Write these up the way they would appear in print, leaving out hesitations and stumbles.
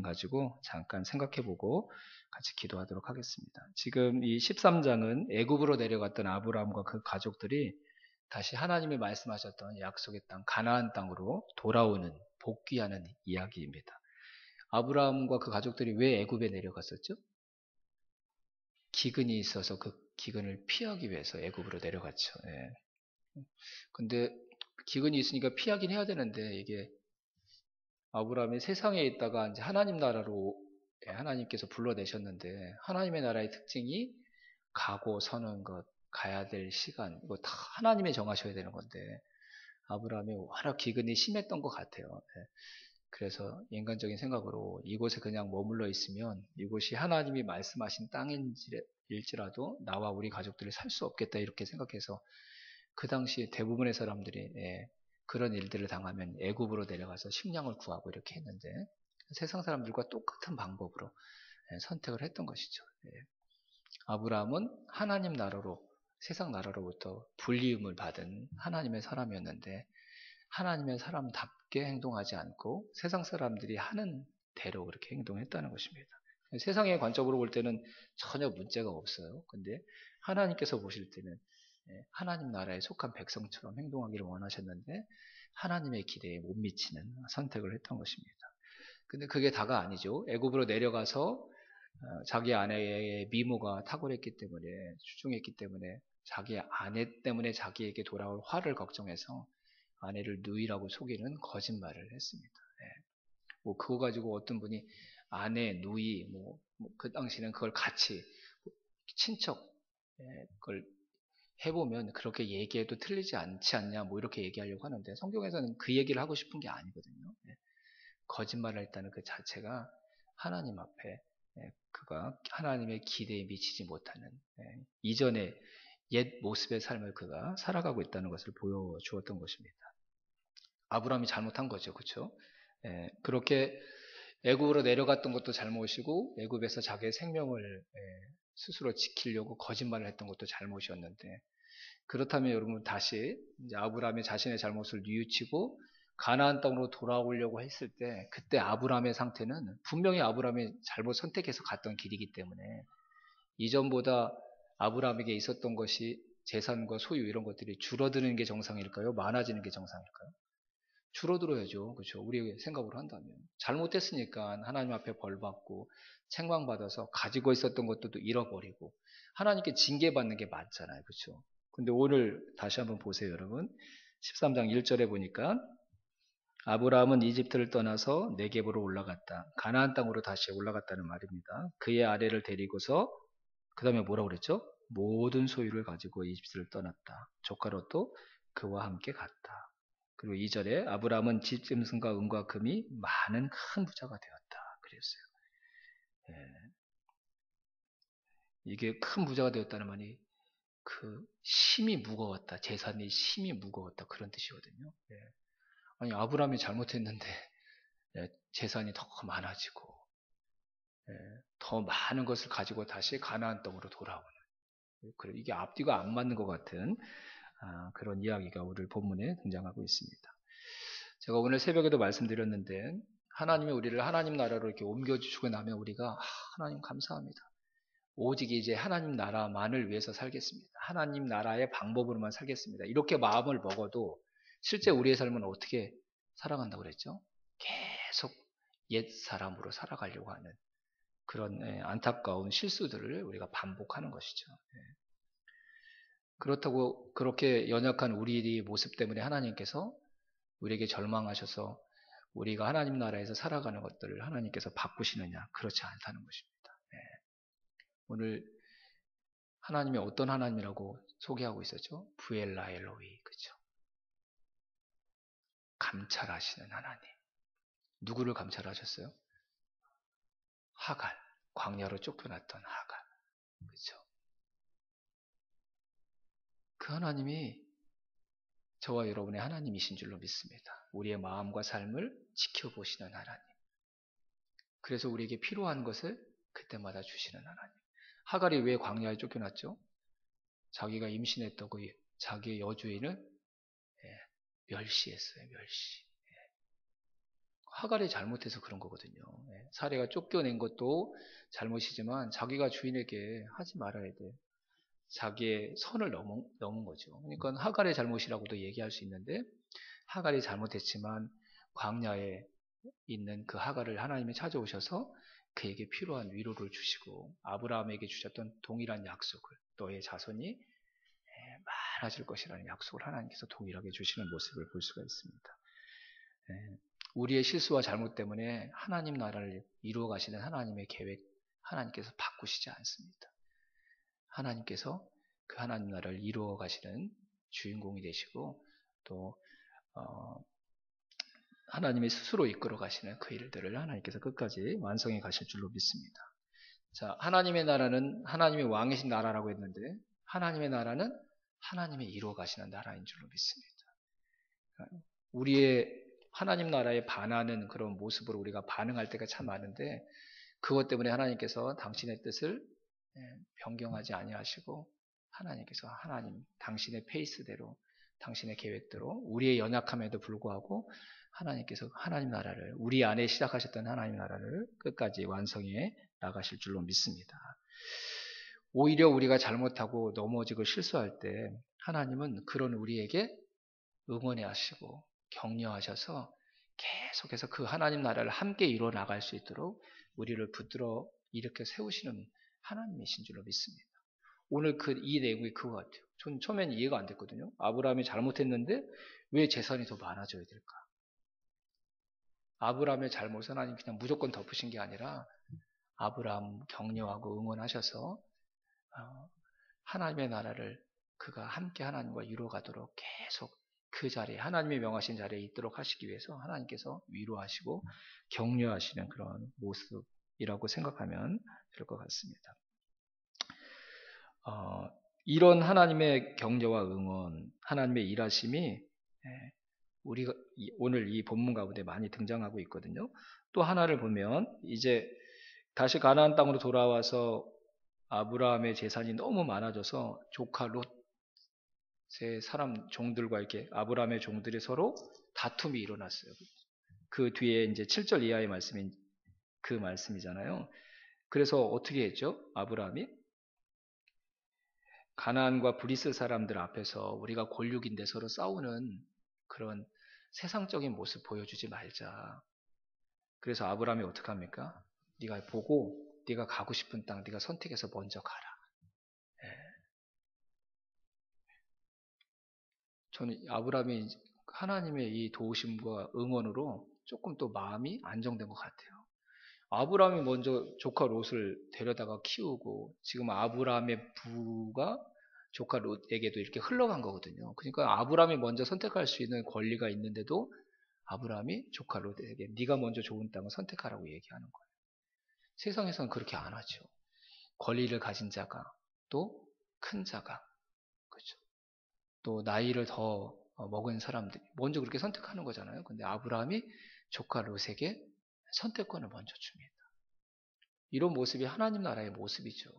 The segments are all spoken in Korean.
가지고 잠깐 생각해보고 같이 기도하도록 하겠습니다. 지금 이 13장은 애굽으로 내려갔던 아브라함과 그 가족들이 다시 하나님이 말씀하셨던 약속의 땅 가나안 땅으로 돌아오는 복귀하는 이야기입니다. 아브라함과 그 가족들이 왜 애굽에 내려갔었죠? 기근이 있어서 그 기근을 피하기 위해서 애굽으로 내려갔죠. 예. 근데 기근이 있으니까 피하긴 해야 되는데 이게 아브라함이 세상에 있다가 이제 하나님 나라로 하나님께서 불러내셨는데 하나님의 나라의 특징이 가고 서는 것, 가야 될 시간 이거 다 하나님이 정하셔야 되는 건데 아브라함이 워낙 기근이 심했던 것 같아요. 예. 그래서 인간적인 생각으로 이곳에 그냥 머물러 있으면 이곳이 하나님이 말씀하신 땅일지라도 나와 우리 가족들이 살 수 없겠다 이렇게 생각해서 그 당시 대부분의 사람들이 그런 일들을 당하면 애굽으로 내려가서 식량을 구하고 이렇게 했는데 세상 사람들과 똑같은 방법으로 선택을 했던 것이죠. 아브라함은 하나님 나라로 세상 나라로부터 불리움을 받은 하나님의 사람이었는데 하나님의 사람답게 행동하지 않고 세상 사람들이 하는 대로 그렇게 행동했다는 것입니다. 세상의 관점으로 볼 때는 전혀 문제가 없어요. 근데 하나님께서 보실 때는 하나님 나라에 속한 백성처럼 행동하기를 원하셨는데 하나님의 기대에 못 미치는 선택을 했던 것입니다. 근데 그게 다가 아니죠. 애굽으로 내려가서 자기 아내의 미모가 탁월했기 때문에出중했기 때문에 자기 아내 때문에 자기에게 돌아올 화를 걱정해서 아내를 누이라고 속이는 거짓말을 했습니다. 뭐 그거 가지고 어떤 분이 아내, 누이, 그 당시는 그걸 같이 친척 그걸 해보면 그렇게 얘기해도 틀리지 않지 않냐 뭐 이렇게 얘기하려고 하는데 성경에서는 그 얘기를 하고 싶은 게 아니거든요. 거짓말을 했다는 그 자체가 하나님 앞에 그가 하나님의 기대에 미치지 못하는 이전의 옛 모습의 삶을 그가 살아가고 있다는 것을 보여주었던 것입니다. 아브라함이 잘못한 거죠. 그렇죠? 그렇게 애굽으로 내려갔던 것도 잘못이고 애굽에서 자기의 생명을 스스로 지키려고 거짓말을 했던 것도 잘못이었는데 그렇다면 여러분 다시 이제 아브라함이 자신의 잘못을 뉘우치고 가나안 땅으로 돌아오려고 했을 때 그때 아브라함의 상태는 분명히 아브라함이 잘못 선택해서 갔던 길이기 때문에 이전보다 아브라함에게 있었던 것이 재산과 소유 이런 것들이 줄어드는 게 정상일까요? 많아지는 게 정상일까요? 줄어들어야죠. 그렇죠? 우리 생각으로 한다면. 잘못했으니까 하나님 앞에 벌 받고 책망받아서 가지고 있었던 것도 잃어버리고 하나님께 징계받는 게 맞잖아요. 그렇죠? 근데 오늘 다시 한번 보세요, 여러분. 13장 1절에 보니까 아브라함은 이집트를 떠나서 네겝으로 올라갔다. 가나안 땅으로 다시 올라갔다는 말입니다. 그의 아내를 데리고서 그 다음에 뭐라고 그랬죠? 모든 소유를 가지고 이집트를 떠났다. 조카 롯도 그와 함께 갔다. 그리고 2절에 아브라함은 집 짐승과 은과 금이 많은 큰 부자가 되었다. 그랬어요. 이게 큰 부자가 되었다는 말이 그 심이 무거웠다. 재산이 심이 무거웠다. 그런 뜻이거든요. 아니 아브라함이 잘못했는데 재산이 더 많아지고 더 많은 것을 가지고 다시 가나안 땅으로 돌아오는 이게 앞뒤가 안 맞는 것 같은 그런 이야기가 오늘 본문에 등장하고 있습니다. 제가 오늘 새벽에도 말씀드렸는데 하나님이 우리를 하나님 나라로 이렇게 옮겨주시고 나면 우리가 하나님 감사합니다. 오직 이제 하나님 나라만을 위해서 살겠습니다. 하나님 나라의 방법으로만 살겠습니다. 이렇게 마음을 먹어도 실제 우리의 삶은 어떻게 살아간다고 그랬죠? 계속 옛 사람으로 살아가려고 하는 그런 안타까운 실수들을 우리가 반복하는 것이죠. 그렇다고 그렇게 연약한 우리의 모습 때문에 하나님께서 우리에게 절망하셔서 우리가 하나님 나라에서 살아가는 것들을 하나님께서 바꾸시느냐? 그렇지 않다는 것입니다. 오늘 하나님이 어떤 하나님이라고 소개하고 있었죠? 부엘라 엘로이, 그죠? 감찰하시는 하나님. 누구를 감찰하셨어요? 하갈, 광야로 쫓겨났던 하갈, 그죠? 그 하나님이 저와 여러분의 하나님이신 줄로 믿습니다. 우리의 마음과 삶을 지켜보시는 하나님. 그래서 우리에게 필요한 것을 그때마다 주시는 하나님. 하갈이 왜 광야에 쫓겨났죠? 자기가 임신했다고 자기의 여주인을 멸시했어요. 멸시. 하갈이 잘못해서 그런 거거든요. 사례가 쫓겨낸 것도 잘못이지만 자기가 주인에게 하지 말아야 돼. 자기의 선을 넘은 거죠. 그러니까 하갈의 잘못이라고도 얘기할 수 있는데 하갈이 잘못했지만 광야에 있는 그 하갈을 하나님이 찾아오셔서 그에게 필요한 위로를 주시고 아브라함에게 주셨던 동일한 약속을 너의 자손이 많아질 것이라는 약속을 하나님께서 동일하게 주시는 모습을 볼 수가 있습니다. 우리의 실수와 잘못 때문에 하나님 나라를 이루어 가시는 하나님의 계획 하나님께서 바꾸시지 않습니다. 하나님께서 그 하나님 나라를 이루어 가시는 주인공이 되시고 또 하나님의 스스로 이끌어 가시는 그 일들을 하나님께서 끝까지 완성해 가실 줄로 믿습니다. 자, 하나님의 나라는 하나님의 왕이신 나라라고 했는데 하나님의 나라는 하나님의 이루어 가시는 나라인 줄로 믿습니다. 우리의 하나님 나라에 반하는 그런 모습으로 우리가 반응할 때가 참 많은데 그것 때문에 하나님께서 당신의 뜻을 변경하지 아니하시고 하나님께서 당신의 페이스대로 당신의 계획대로 우리의 연약함에도 불구하고 하나님께서 하나님 나라를 우리 안에 시작하셨던 하나님 나라를 끝까지 완성해 나가실 줄로 믿습니다. 오히려 우리가 잘못하고 넘어지고 실수할 때 하나님은 그런 우리에게 응원해 하시고 격려하셔서 계속해서 그 하나님 나라를 함께 이루어 나갈 수 있도록 우리를 붙들어 일으켜 세우시는 하나님이신 줄로 믿습니다. 오늘 이 내용이 그거 같아요. 전 처음엔 이해가 안 됐거든요. 아브라함이 잘못했는데 왜 재산이 더 많아져야 될까? 아브라함의 잘못은 하나님 그냥 무조건 덮으신 게 아니라 아브라함 격려하고 응원하셔서 하나님의 나라를 그가 함께 하나님과 이루어가도록 계속 그 자리에 하나님의 명하신 자리에 있도록 하시기 위해서 하나님께서 위로하시고 격려하시는 그런 모습이라고 생각하면 될 것 같습니다. 이런 하나님의 격려와 응원, 하나님의 일하심이 우리가 오늘 이 본문 가운데 많이 등장하고 있거든요. 또 하나를 보면 이제 다시 가나안 땅으로 돌아와서 아브라함의 재산이 너무 많아져서 조카 롯의 사람 종들과 이렇게 아브라함의 종들이 서로 다툼이 일어났어요. 그 뒤에 이제 7절 이하의 말씀인 그 말씀이잖아요. 그래서 어떻게 했죠? 아브라함이 가나안과 브리스 사람들 앞에서 우리가 골육인데 서로 싸우는 그런 세상적인 모습 보여주지 말자. 그래서 아브라함이 어떻게 합니까? 네가 보고 네가 가고 싶은 땅 네가 선택해서 먼저 가라. 저는 아브라함이 하나님의 이 도우심과 응원으로 조금 또 마음이 안정된 것 같아요. 아브라함이 먼저 조카 롯을 데려다가 키우고 지금 아브라함의 부가 조카 롯에게도 이렇게 흘러간 거거든요. 그러니까 아브라함이 먼저 선택할 수 있는 권리가 있는데도 아브라함이 조카 롯에게 네가 먼저 좋은 땅을 선택하라고 얘기하는 거예요. 세상에서는 그렇게 안 하죠. 권리를 가진 자가 또 큰 자가 그렇죠. 또 나이를 더 먹은 사람들이 먼저 그렇게 선택하는 거잖아요. 근데 아브라함이 조카 롯에게 선택권을 먼저 줍니다. 이런 모습이 하나님 나라의 모습이죠.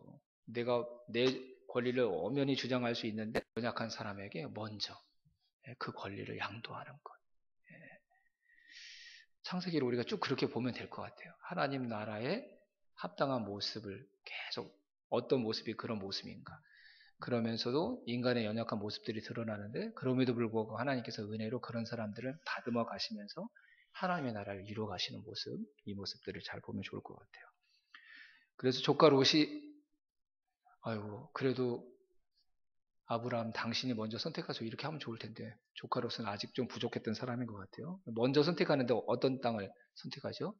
내가 내 권리를 엄연히 주장할 수 있는데 연약한 사람에게 먼저 그 권리를 양도하는 것. 창세기를 우리가 쭉 그렇게 보면 될 것 같아요. 하나님 나라의 합당한 모습을 계속 어떤 모습이 그런 모습인가. 그러면서도 인간의 연약한 모습들이 드러나는데 그럼에도 불구하고 하나님께서 은혜로 그런 사람들을 다듬어 가시면서 하나님의 나라를 이루어 가시는 모습, 이 모습들을 잘 보면 좋을 것 같아요. 그래서 조카 롯이 아이고 그래도 아브라함 당신이 먼저 선택해서 이렇게 하면 좋을 텐데 조카 롯은 아직 좀 부족했던 사람인 것 같아요. 먼저 선택하는데 어떤 땅을 선택하죠?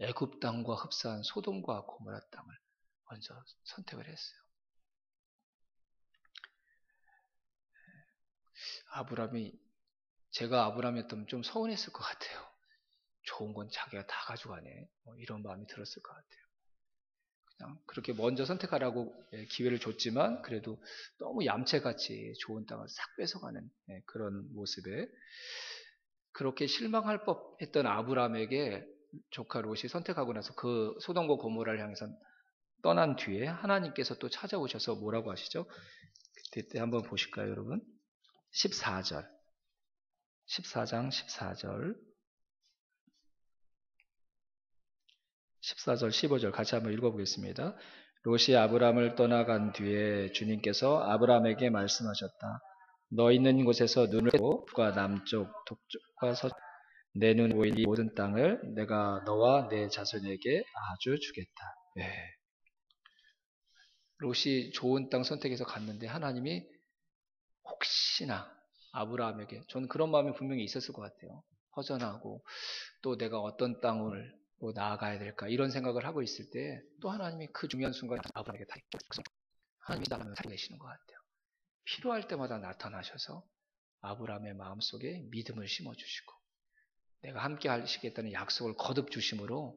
애굽 땅과 흡사한 소돔과 고모라 땅을 먼저 선택을 했어요. 아브라함이 제가 아브라함이었다면 좀 서운했을 것 같아요. 좋은 건 자기가 다 가져가네. 이런 마음이 들었을 것 같아요. 그냥 그렇게 먼저 선택하라고 기회를 줬지만 그래도 너무 얌체같이 좋은 땅을 싹 뺏어가는 그런 모습에 그렇게 실망할 법했던 아브라함에게 조카 롯이 선택하고 나서 그 소돔과 고모라를 향해서 떠난 뒤에 하나님께서 또 찾아오셔서 뭐라고 하시죠? 그때 한번 보실까요, 여러분? 14절. 14장 14절. 14절, 15절 같이 한번 읽어보겠습니다. 롯이 아브람을 떠나간 뒤에 주님께서 아브람에게 말씀하셨다. 너 있는 곳에서 눈을 떼고 북과 남쪽, 동쪽과 서쪽 내 눈에 보이는 이 모든 땅을 내가 너와 내 자손에게 아주 주겠다. 예. 롯이 좋은 땅 선택해서 갔는데 하나님이 혹시나 아브라함에게, 저는 그런 마음이 분명히 있었을 것 같아요. 허전하고 또 내가 어떤 땅을 뭐 나아가야 될까 이런 생각을 하고 있을 때 또 하나님이 그 중요한 순간에 아브라함에게 다 하나님이 나를 살고 계시는 것 같아요. 필요할 때마다 나타나셔서 아브라함의 마음속에 믿음을 심어주시고 내가 함께 하시겠다는 약속을 거듭 주심으로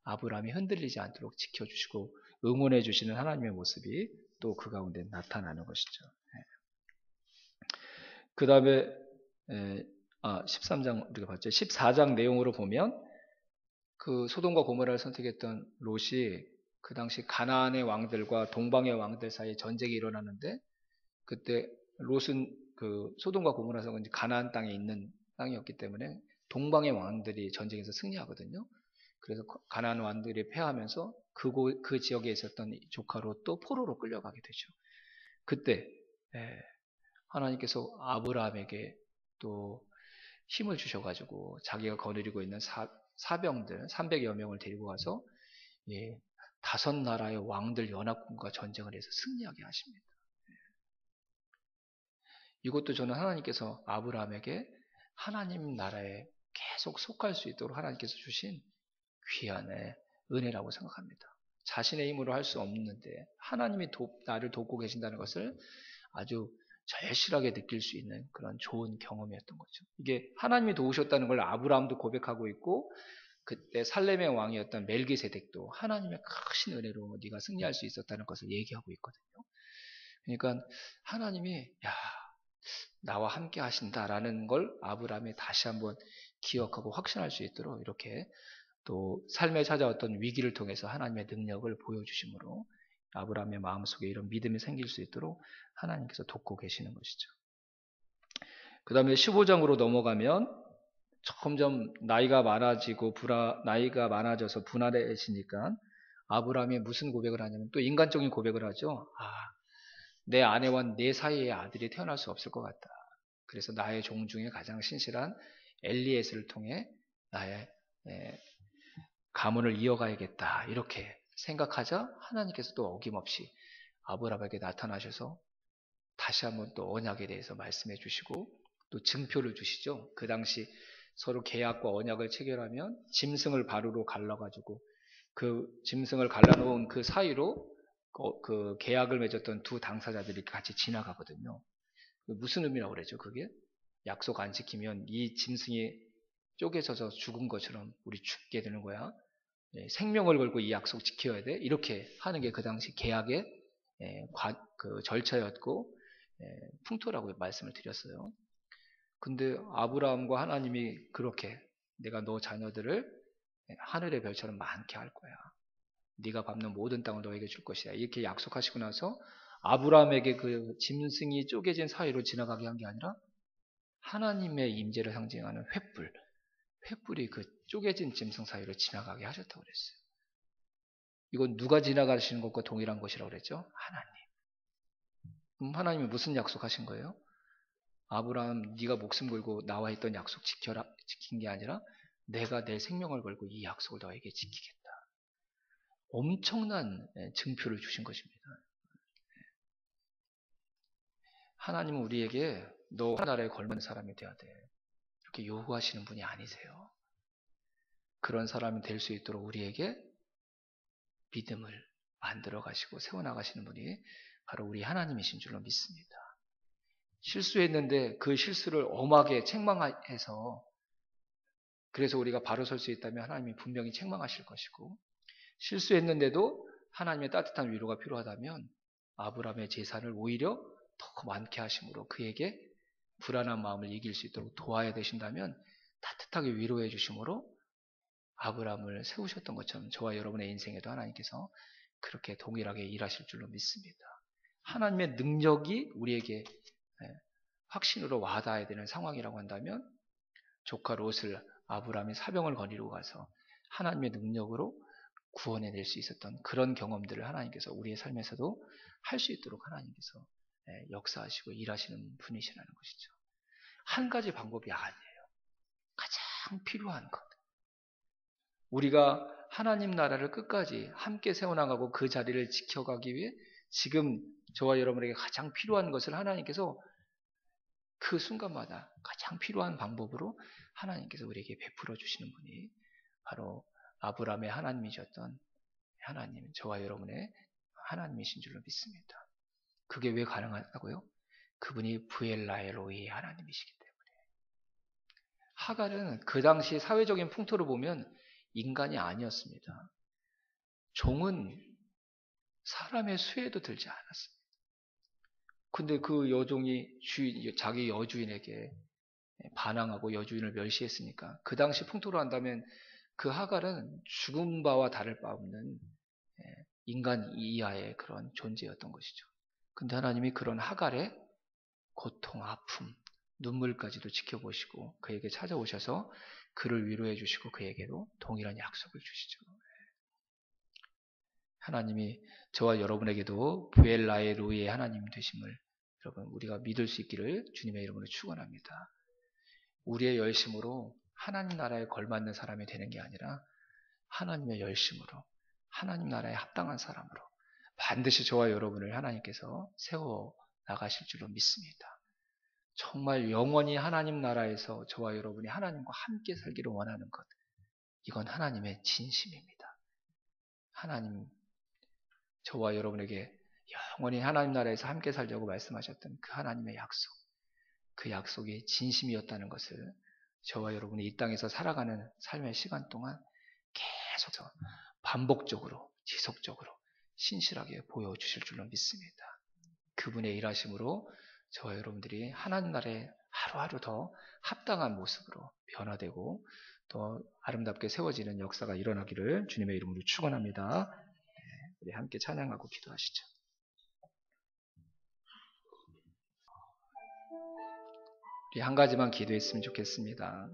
아브라함이 흔들리지 않도록 지켜주시고 응원해 주시는 하나님의 모습이 또 그 가운데 나타나는 것이죠. 그 다음에 13장 우리가 봤죠. 14장 내용으로 보면 그 소돔과 고모라를 선택했던 롯이 그 당시 가나안의 왕들과 동방의 왕들 사이에 전쟁이 일어나는데 그때 롯은 그 소돔과 고모라 성은 가나안 땅에 있는 땅이었기 때문에 동방의 왕들이 전쟁에서 승리하거든요. 그래서 가나안 왕들이 패하면서 그 지역에 있었던 조카 롯도 포로로 끌려가게 되죠. 그때 하나님께서 아브라함에게 또 힘을 주셔가지고 자기가 거느리고 있는 사병들 300여 명을 데리고 가서 다섯 나라의 왕들 연합군과 전쟁을 해서 승리하게 하십니다. 이것도 저는 하나님께서 아브라함에게 하나님 나라에 계속 속할 수 있도록 하나님께서 주신 귀한 은혜라고 생각합니다. 자신의 힘으로 할 수 없는데 하나님이 나를 돕고 계신다는 것을 아주 절실하게 느낄 수 있는 그런 좋은 경험이었던 거죠. 이게 하나님이 도우셨다는 걸 아브라함도 고백하고 있고 그때 살렘의 왕이었던 멜기세덱도 하나님의 크신 은혜로 네가 승리할 수 있었다는 것을 얘기하고 있거든요. 그러니까 하나님이 나와 함께 하신다라는 걸 아브라함이 다시 한번 기억하고 확신할 수 있도록 이렇게 또 삶에 찾아왔던 위기를 통해서 하나님의 능력을 보여주심으로 아브라함의 마음속에 이런 믿음이 생길 수 있도록 하나님께서 돕고 계시는 것이죠. 그 다음에 15장으로 넘어가면 점점 나이가 많아져서 분할해지니까 아브라함이 무슨 고백을 하냐면 또 인간적인 고백을 하죠. 내 아내와 내 사이에 아들이 태어날 수 없을 것 같다. 그래서 나의 종 중에 가장 신실한 엘리에스를 통해 나의 가문을 이어가야겠다. 이렇게 생각하자 하나님께서 또 어김없이 아브라함에게 나타나셔서 다시 한번 또 언약에 대해서 말씀해 주시고 또 증표를 주시죠. 그 당시 서로 계약과 언약을 체결하면 짐승을 바로로 갈라가지고 그 짐승을 갈라놓은 그 사이로 그 계약을 맺었던 두 당사자들이 같이 지나가거든요. 무슨 의미라고 그러죠? 그게 약속 안 지키면 이 짐승이 쪼개져서 죽은 것처럼 우리 죽게 되는 거야. 생명을 걸고 이 약속 지켜야 돼. 이렇게 하는 게 그 당시 계약의 그 절차였고 풍토라고 말씀을 드렸어요. 근데 아브라함과 하나님이 그렇게 내가 너 자녀들을 하늘의 별처럼 많게 할 거야. 네가 밟는 모든 땅을 너에게 줄 것이야. 이렇게 약속하시고 나서 아브라함에게 그 짐승이 쪼개진 사이로 지나가게 한 게 아니라 하나님의 임재를 상징하는 횃불이 그 쪼개진 짐승 사이로 지나가게 하셨다고 그랬어요. 이건 누가 지나가시는 것과 동일한 것이라고 그랬죠? 하나님. 그럼 하나님이 무슨 약속하신 거예요? 아브라함 네가 목숨 걸고 나와 있던 약속 지킨 게 아니라 내가 내 생명을 걸고 이 약속을 너에게 지키겠다. 엄청난 증표를 주신 것입니다. 하나님은 우리에게 너 나라에 걸맞는 사람이 돼야 돼. 이렇게 요구하시는 분이 아니세요. 그런 사람이 될 수 있도록 우리에게 믿음을 만들어 가시고 세워나가시는 분이 바로 우리 하나님이신 줄로 믿습니다. 실수했는데 그 실수를 엄하게 책망해서 그래서 우리가 바로 설 수 있다면 하나님이 분명히 책망하실 것이고 실수했는데도 하나님의 따뜻한 위로가 필요하다면 아브라함의 제사를 오히려 더 많게 하심으로 그에게 불안한 마음을 이길 수 있도록 도와야 되신다면 따뜻하게 위로해 주심으로 아브라함을 세우셨던 것처럼 저와 여러분의 인생에도 하나님께서 그렇게 동일하게 일하실 줄로 믿습니다. 하나님의 능력이 우리에게 확신으로 와닿아야 되는 상황이라고 한다면 조카 롯을 아브라함이 사병을 거니고 가서 하나님의 능력으로 구원해낼 수 있었던 그런 경험들을 하나님께서 우리의 삶에서도 할 수 있도록 하나님께서 역사하시고 일하시는 분이시라는 것이죠. 한 가지 방법이 아니에요. 가장 필요한 것. 우리가 하나님 나라를 끝까지 함께 세워나가고 그 자리를 지켜가기 위해 지금 저와 여러분에게 가장 필요한 것을 하나님께서 그 순간마다 가장 필요한 방법으로 하나님께서 우리에게 베풀어 주시는 분이 바로 아브라함의 하나님이셨던 하나님, 저와 여러분의 하나님이신 줄로 믿습니다. 그게 왜 가능하다고요? 그분이 부엘라엘로이 하나님이시기 때문에. 하갈은 그 당시 사회적인 풍토를 보면 인간이 아니었습니다. 종은 사람의 수혜도 들지 않았습니다. 근데 그 여종이 자기 여주인에게 반항하고 여주인을 멸시했으니까 그 당시 풍토로 한다면 그 하갈은 죽은 바와 다를 바 없는 인간 이하의 그런 존재였던 것이죠. 근데 하나님이 그런 하갈의 고통, 아픔, 눈물까지도 지켜보시고 그에게 찾아오셔서 그를 위로해 주시고 그에게도 동일한 약속을 주시죠. 하나님이 저와 여러분에게도 부엘라의 로이의 하나님 되심을 여러분 우리가 믿을 수 있기를 주님의 이름으로 축원합니다. 우리의 열심으로 하나님 나라에 걸맞는 사람이 되는 게 아니라 하나님의 열심으로 하나님 나라에 합당한 사람으로 반드시 저와 여러분을 하나님께서 세워 나가실 줄로 믿습니다. 정말 영원히 하나님 나라에서 저와 여러분이 하나님과 함께 살기를 원하는 것, 이건 하나님의 진심입니다. 하나님, 저와 여러분에게 영원히 하나님 나라에서 함께 살자고 말씀하셨던 그 하나님의 약속, 그 약속이 진심이었다는 것을 저와 여러분이 이 땅에서 살아가는 삶의 시간 동안 계속 반복적으로 지속적으로 신실하게 보여주실 줄로 믿습니다. 그분의 일하심으로 저와 여러분들이 하나님 나라에 하루하루 더 합당한 모습으로 변화되고 또 아름답게 세워지는 역사가 일어나기를 주님의 이름으로 축원합니다. 우리 함께 찬양하고 기도하시죠. 우리 한 가지만 기도했으면 좋겠습니다.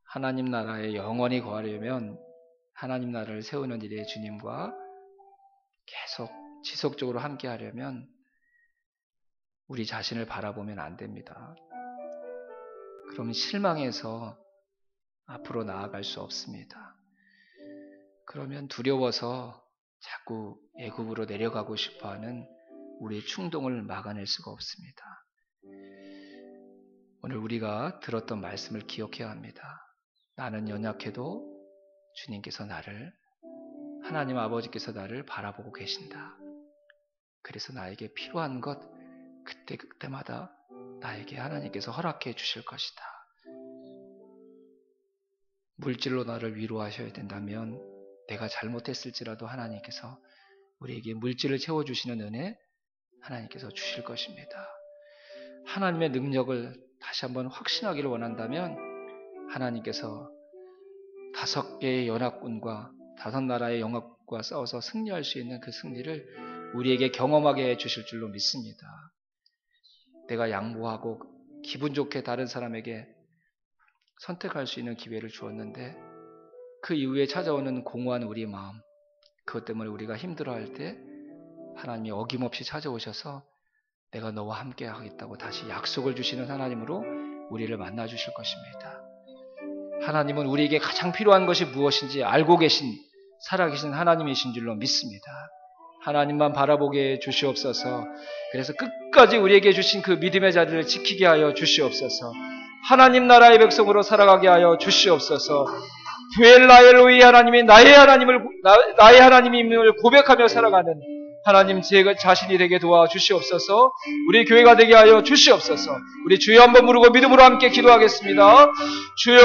하나님 나라에 영원히 거하려면 하나님 나라를 세우는 일에 주님과 계속 지속적으로 함께 하려면 우리 자신을 바라보면 안 됩니다. 그럼 실망해서 앞으로 나아갈 수 없습니다. 그러면 두려워서 자꾸 애굽으로 내려가고 싶어하는 우리의 충동을 막아낼 수가 없습니다. 오늘 우리가 들었던 말씀을 기억해야 합니다. 나는 연약해도 주님께서 하나님 아버지께서 나를 바라보고 계신다. 그래서 나에게 필요한 것 그때마다 나에게 하나님께서 허락해 주실 것이다. 물질로 나를 위로하셔야 된다면 내가 잘못했을지라도 하나님께서 우리에게 물질을 채워주시는 은혜 하나님께서 주실 것입니다. 하나님의 능력을 다시 한번 확신하기를 원한다면 하나님께서 5개의 연합군과 5나라의 영합과 싸워서 승리할 수 있는 그 승리를 우리에게 경험하게 해주실 줄로 믿습니다. 내가 양보하고 기분 좋게 다른 사람에게 선택할 수 있는 기회를 주었는데 그 이후에 찾아오는 공허한 우리의 마음, 그것 때문에 우리가 힘들어할 때 하나님이 어김없이 찾아오셔서 내가 너와 함께 하겠다고 다시 약속을 주시는 하나님으로 우리를 만나주실 것입니다. 하나님은 우리에게 가장 필요한 것이 무엇인지 알고 계신 살아계신 하나님이신 줄로 믿습니다. 하나님만 바라보게 주시옵소서. 그래서 끝까지 우리에게 주신 그 믿음의 자리를 지키게 하여 주시옵소서. 하나님 나라의 백성으로 살아가게 하여 주시옵소서. 부엘라엘로이 하나님이 나의 하나님임을 고백하며 살아가는 하나님 제 자신이 되게 도와주시옵소서. 우리 교회가 되게 하여 주시옵소서. 우리 주여 한번 부르고 믿음으로 함께 기도하겠습니다. 주여